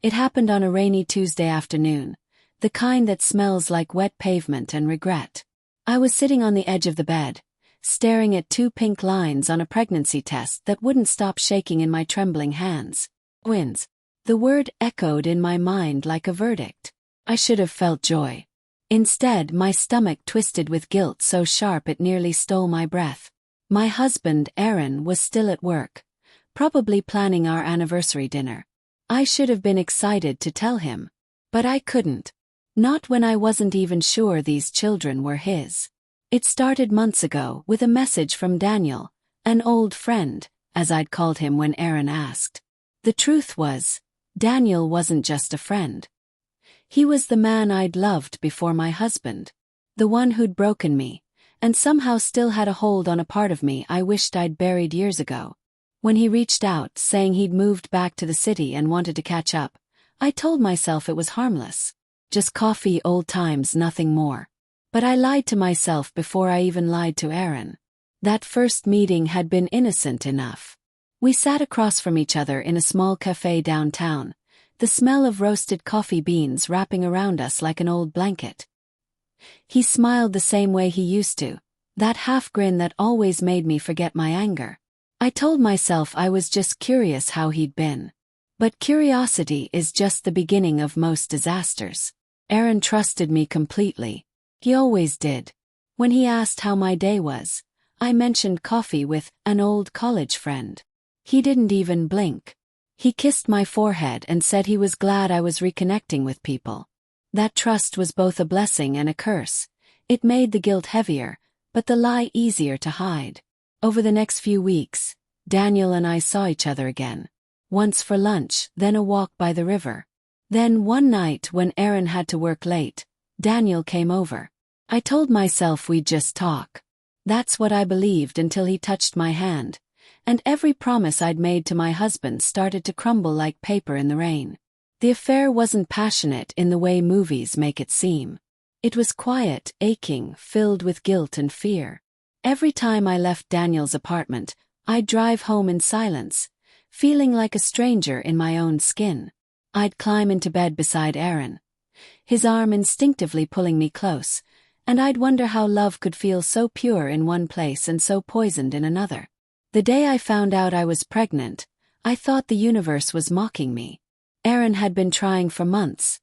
It happened on a rainy Tuesday afternoon, the kind that smells like wet pavement and regret. I was sitting on the edge of the bed, staring at 2 pink lines on a pregnancy test that wouldn't stop shaking in my trembling hands. Twins. The word echoed in my mind like a verdict. I should have felt joy. Instead, my stomach twisted with guilt so sharp it nearly stole my breath. My husband, Aaron, was still at work, probably planning our anniversary dinner. I should have been excited to tell him. But I couldn't. Not when I wasn't even sure these children were his. It started months ago with a message from Daniel, an old friend, as I'd called him when Aaron asked. The truth was, Daniel wasn't just a friend. He was the man I'd loved before my husband. The one who'd broken me, and somehow still had a hold on a part of me I wished I'd buried years ago. When he reached out, saying he'd moved back to the city and wanted to catch up, I told myself it was harmless. Just coffee, old times, nothing more. But I lied to myself before I even lied to Aaron. That first meeting had been innocent enough. We sat across from each other in a small cafe downtown, the smell of roasted coffee beans wrapping around us like an old blanket. He smiled the same way he used to, that half grin that always made me forget my anger. I told myself I was just curious how he'd been. But curiosity is just the beginning of most disasters. Aaron trusted me completely. He always did. When he asked how my day was, I mentioned coffee with an old college friend. He didn't even blink. He kissed my forehead and said he was glad I was reconnecting with people. That trust was both a blessing and a curse. It made the guilt heavier, but the lie easier to hide. Over the next few weeks, Daniel and I saw each other again. Once for lunch, then a walk by the river. Then one night when Aaron had to work late, Daniel came over. I told myself we'd just talk. That's what I believed until he touched my hand, and every promise I'd made to my husband started to crumble like paper in the rain. The affair wasn't passionate in the way movies make it seem. It was quiet, aching, filled with guilt and fear. Every time I left Daniel's apartment, I'd drive home in silence, feeling like a stranger in my own skin. I'd climb into bed beside Aaron, his arm instinctively pulling me close, and I'd wonder how love could feel so pure in one place and so poisoned in another. The day I found out I was pregnant, I thought the universe was mocking me. Aaron had been trying for months,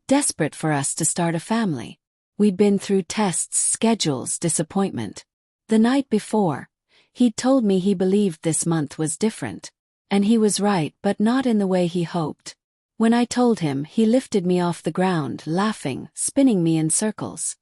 desperate for us to start a family. We'd been through tests, schedules, disappointment. The night before, he'd told me he believed this month was different. And he was right, but not in the way he hoped. When I told him, he lifted me off the ground, laughing, spinning me in circles.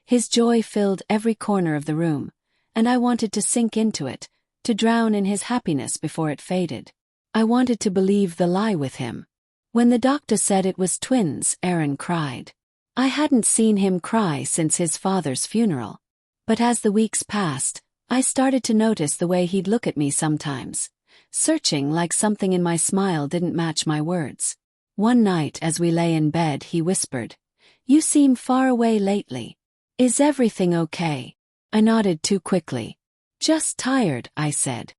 His joy filled every corner of the room, and I wanted to sink into it, to drown in his happiness before it faded. I wanted to believe the lie with him. When the doctor said it was twins, Aaron cried. I hadn't seen him cry since his father's funeral. But as the weeks passed, I started to notice the way he'd look at me sometimes, searching like something in my smile didn't match my words. One night as we lay in bed, he whispered, "You seem far away lately. Is everything okay?" I nodded too quickly. "Just tired," I said.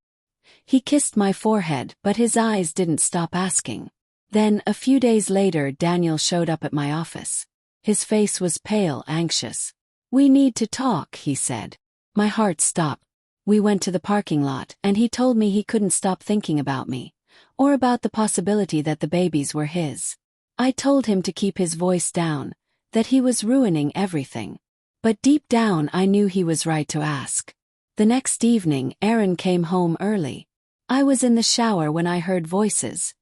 He kissed my forehead, but his eyes didn't stop asking. Then, a few days later, Daniel showed up at my office. His face was pale, anxious. "We need to talk," he said. My heart stopped. We went to the parking lot, and he told me he couldn't stop thinking about me, or about the possibility that the babies were his. I told him to keep his voice down, that he was ruining everything. But deep down I knew he was right to ask. The next evening, Aaron came home early. I was in the shower when I heard voices.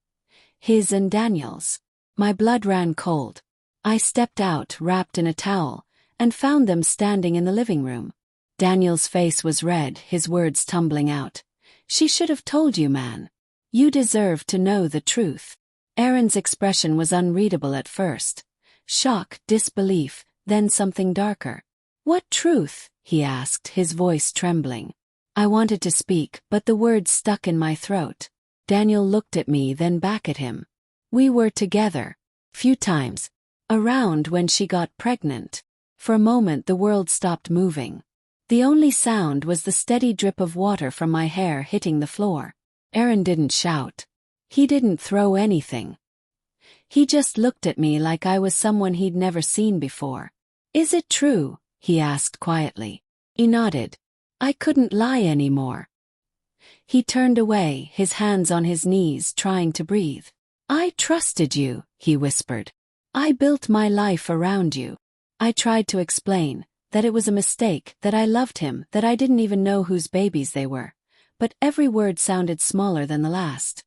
His and Daniel's. My blood ran cold. I stepped out, wrapped in a towel, and found them standing in the living room. Daniel's face was red, his words tumbling out. "She should have told you, man. You deserve to know the truth." Aaron's expression was unreadable at first. Shock, disbelief, then something darker. "What truth?" he asked, his voice trembling. I wanted to speak, but the words stuck in my throat. Daniel looked at me, then back at him. "We were together. Few times. Around when she got pregnant." For a moment the world stopped moving. The only sound was the steady drip of water from my hair hitting the floor. Aaron didn't shout. He didn't throw anything. He just looked at me like I was someone he'd never seen before. "Is it true?" he asked quietly. I nodded. I couldn't lie anymore. He turned away, his hands on his knees, trying to breathe. "I trusted you," he whispered. "I built my life around you." I tried to explain that it was a mistake, that I loved him, that I didn't even know whose babies they were, but every word sounded smaller than the last.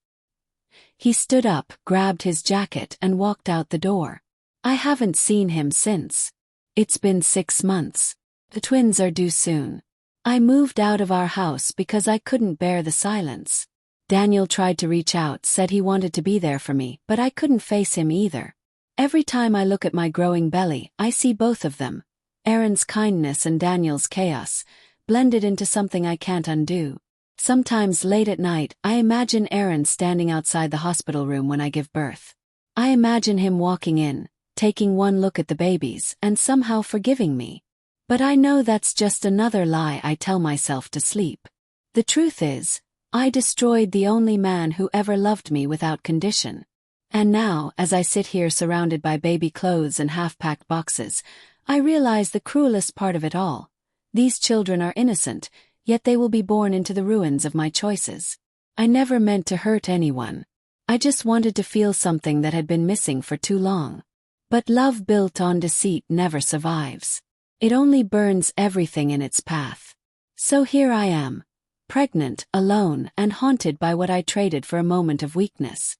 He stood up, grabbed his jacket, and walked out the door. I haven't seen him since. It's been 6 months. The twins are due soon. I moved out of our house because I couldn't bear the silence. Daniel tried to reach out, said he wanted to be there for me, but I couldn't face him either. Every time I look at my growing belly, I see both of them, Aaron's kindness and Daniel's chaos, blended into something I can't undo. Sometimes late at night, I imagine Aaron standing outside the hospital room when I give birth. I imagine him walking in, taking one look at the babies, and somehow forgiving me. But I know that's just another lie I tell myself to sleep. The truth is, I destroyed the only man who ever loved me without condition. And now, as I sit here surrounded by baby clothes and half-packed boxes, I realize the cruelest part of it all. These children are innocent, yet they will be born into the ruins of my choices. I never meant to hurt anyone. I just wanted to feel something that had been missing for too long. But love built on deceit never survives. It only burns everything in its path. So here I am, pregnant, alone, and haunted by what I traded for a moment of weakness.